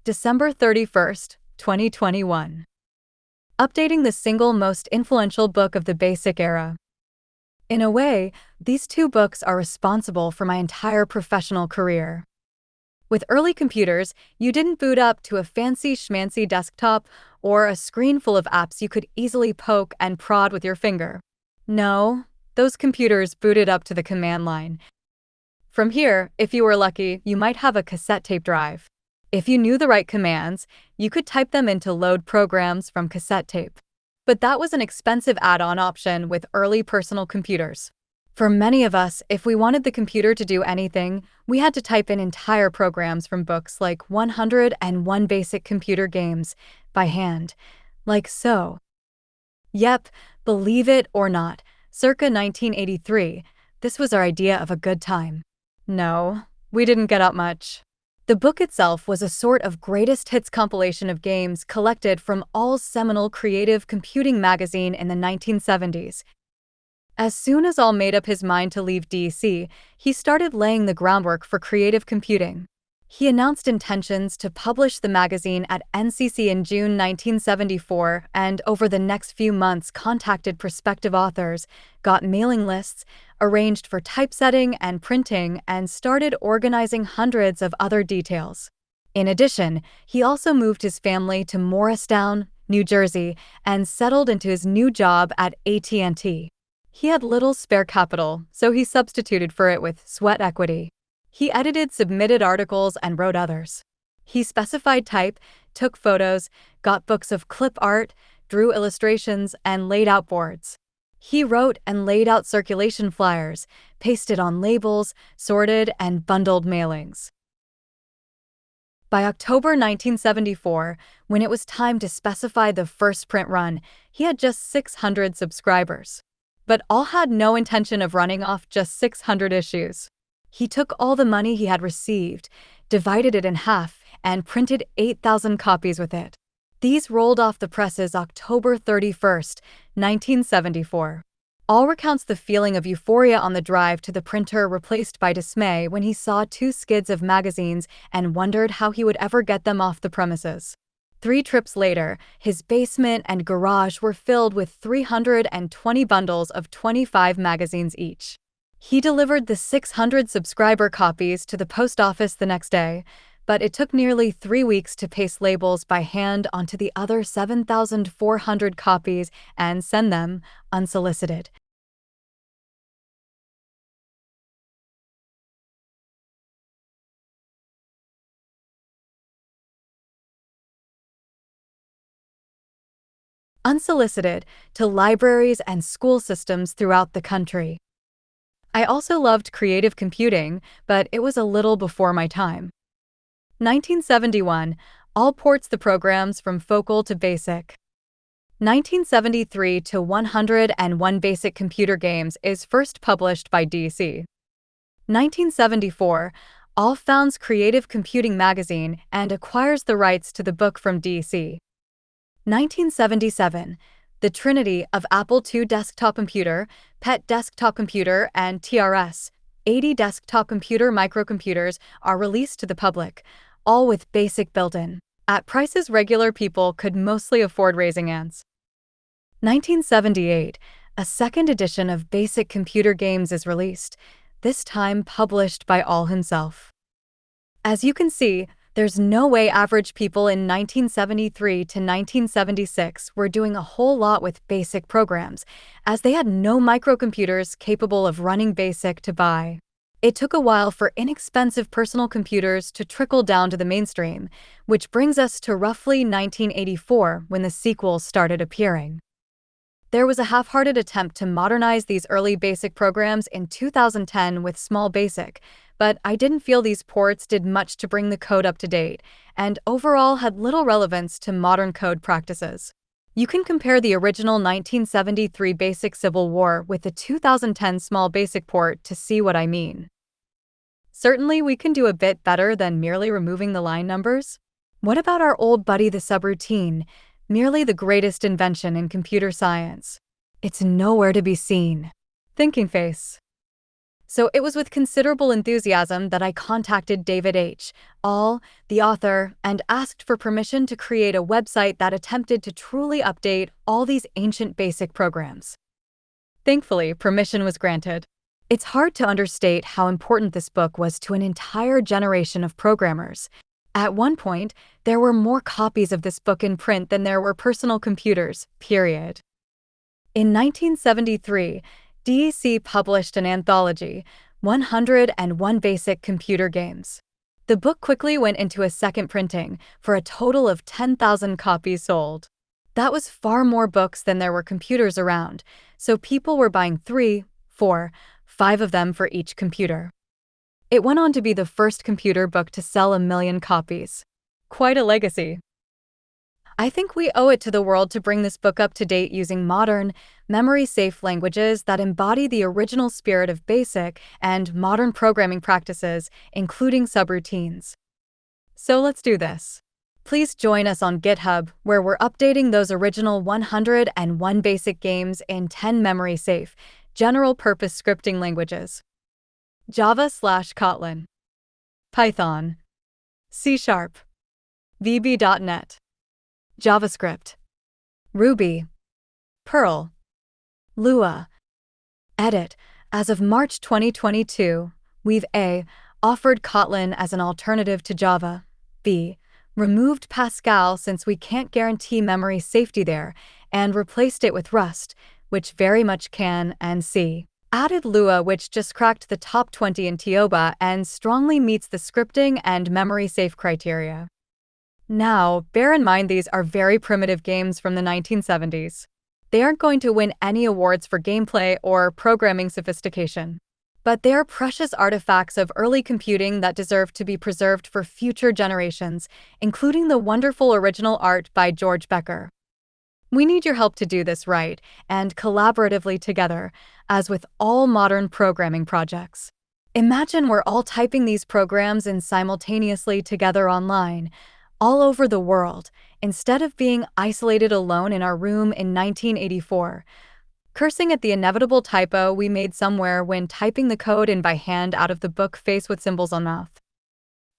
December 31st, 2021. Updating the single most influential book of the BASIC era. In a way, these two books are responsible for my entire professional career. With early computers, you didn't boot up to a fancy schmancy desktop or a screen full of apps you could easily poke and prod with your finger. No, those computers booted up to the command line. From here, if you were lucky, you might have a cassette tape drive. If you knew the right commands, you could type them in to load programs from cassette tape. But that was an expensive add-on option with early personal computers. For many of us, if we wanted the computer to do anything, we had to type in entire programs from books like 101 Basic Computer Games by hand, like so. Yep, believe it or not, circa 1983, this was our idea of a good time. No, we didn't get up much. The book itself was a sort of greatest hits compilation of games collected from all seminal creative computing magazine in the 1970s. As soon as All made up his mind to leave DC, he started laying the groundwork for creative computing. He announced intentions to publish the magazine at NCC in June 1974 and over the next few months contacted prospective authors, got mailing lists, arranged for typesetting and printing, and started organizing hundreds of other details. In addition, he also moved his family to Morristown, New Jersey, and settled into his new job at AT&T. He had little spare capital, so he substituted for it with sweat equity. He edited submitted articles and wrote others. He specified type, took photos, got books of clip art, drew illustrations, and laid out boards. He wrote and laid out circulation flyers, pasted on labels, sorted and bundled mailings. By October 1974, when it was time to specify the first print run, he had just 600 subscribers. But all had no intention of running off just 600 issues. He took all the money he had received, divided it in half, and printed 8,000 copies with it. These rolled off the presses October 31st, 1974. All recounts the feeling of euphoria on the drive to the printer replaced by dismay when he saw 2 skids of magazines and wondered how he would ever get them off the premises. 3 trips later, his basement and garage were filled with 320 bundles of 25 magazines each. He delivered the 600 subscriber copies to the post office the next day, but it took nearly 3 weeks to paste labels by hand onto the other 7,400 copies and send them unsolicited. Unsolicited to libraries and school systems throughout the country. I also loved creative computing, but it was a little before my time. 1971, All ports the programs from Focal to Basic. 1973 to 101 Basic Computer Games is first published by DC. 1974, All founds Creative Computing magazine and acquires the rights to the book from DC. 1977, the trinity of Apple II desktop computer, PET desktop computer, and TRS-80 desktop computer microcomputers are released to the public, all with BASIC built-in, at prices regular people could mostly afford raising ants. 1978, a second edition of Basic Computer Games is released, this time published by All himself. As you can see, there's no way average people in 1973 to 1976 were doing a whole lot with BASIC programs, as they had no microcomputers capable of running BASIC to buy. It took a while for inexpensive personal computers to trickle down to the mainstream, which brings us to roughly 1984 when the sequels started appearing. There was a half-hearted attempt to modernize these early BASIC programs in 2010 with Small Basic, but I didn't feel these ports did much to bring the code up to date, and overall had little relevance to modern code practices. You can compare the original 1973 Basic Civil War with the 2010 Small Basic port to see what I mean. Certainly, we can do a bit better than merely removing the line numbers. What about our old buddy the subroutine, merely the greatest invention in computer science? It's nowhere to be seen. Thinking face. So it was with considerable enthusiasm that I contacted David H. All, the author, and asked for permission to create a website that attempted to truly update all these ancient BASIC programs. Thankfully, permission was granted. It's hard to understate how important this book was to an entire generation of programmers. At one point, there were more copies of this book in print than there were personal computers, period. In 1973, DEC published an anthology, 101 Basic Computer Games. The book quickly went into a second printing, for a total of 10,000 copies sold. That was far more books than there were computers around, so people were buying 3, 4, 5 of them for each computer. It went on to be the first computer book to sell 1 million copies. Quite a legacy. I think we owe it to the world to bring this book up to date using modern, memory-safe languages that embody the original spirit of BASIC and modern programming practices, including subroutines. So let's do this. Please join us on GitHub, where we're updating those original 101 BASIC games in 10 memory-safe, general-purpose scripting languages. Java/Kotlin, Python, C#, VB.NET, JavaScript, Ruby, Perl, Lua. Edit. As of March 2022, we've A. offered Kotlin as an alternative to Java, B. removed Pascal since we can't guarantee memory safety there, and replaced it with Rust, which very much can, and C. added Lua, which just cracked the top 20 in TIOBA and strongly meets the scripting and memory safe criteria. Now, bear in mind these are very primitive games from the 1970s. They aren't going to win any awards for gameplay or programming sophistication. But they are precious artifacts of early computing that deserve to be preserved for future generations, including the wonderful original art by George Becker. We need your help to do this right, and collaboratively together, as with all modern programming projects. Imagine we're all typing these programs in simultaneously together online, all over the world, instead of being isolated alone in our room in 1984, cursing at the inevitable typo we made somewhere when typing the code in by hand out of the book Face with Symbols on Mouth.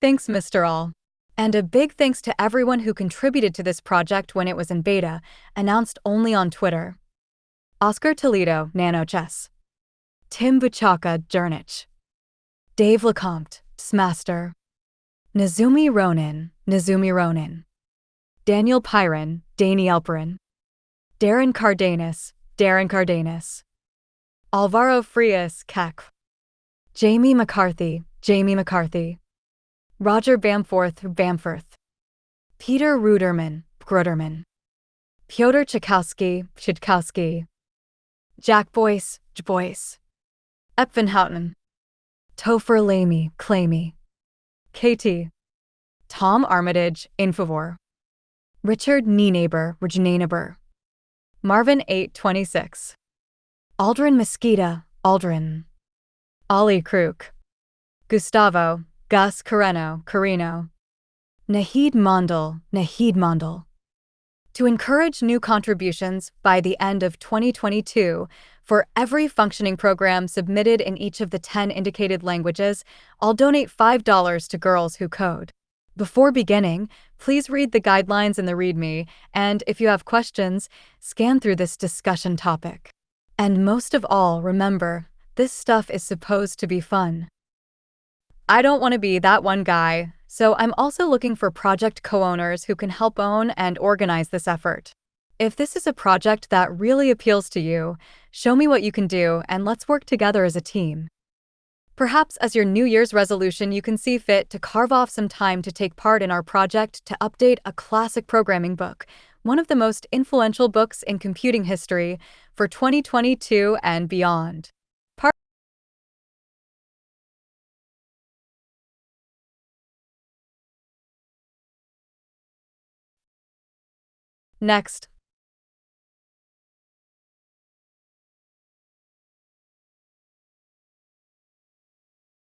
Thanks, Mr. All. And a big thanks to everyone who contributed to this project when it was in beta, announced only on Twitter. Oscar Toledo, NanoChess. Tim Buchaka, Jernich. Dave Lecomte, Smaster. Nazumi Ronin, Daniel Pyron, Daniel Elperin. Darren Cardenas. Alvaro Frias, Kek. Jamie McCarthy. Roger Bamforth. Peter Gruderman. Piotr Tchaikovsky. Jack Boyce. Epvenhouten. Topher Lamy. KT. Tom Armitage, Infovore. Richard Nienaber. Marvin 826. Aldrin Mesquita, Ollie Kruk. Gustavo, Gus Carino. Nahid Mondal. To encourage new contributions by the end of 2022, for every functioning program submitted in each of the 10 indicated languages, I'll donate $5 to Girls Who Code. Before beginning, please read the guidelines in the README, and if you have questions, scan through this discussion topic. And most of all, remember, this stuff is supposed to be fun. I don't want to be that one guy, so I'm also looking for project co-owners who can help own and organize this effort. If this is a project that really appeals to you, show me what you can do and let's work together as a team. Perhaps as your New Year's resolution, you can see fit to carve off some time to take part in our project to update a classic programming book, one of the most influential books in computing history, for 2022 and beyond. Next,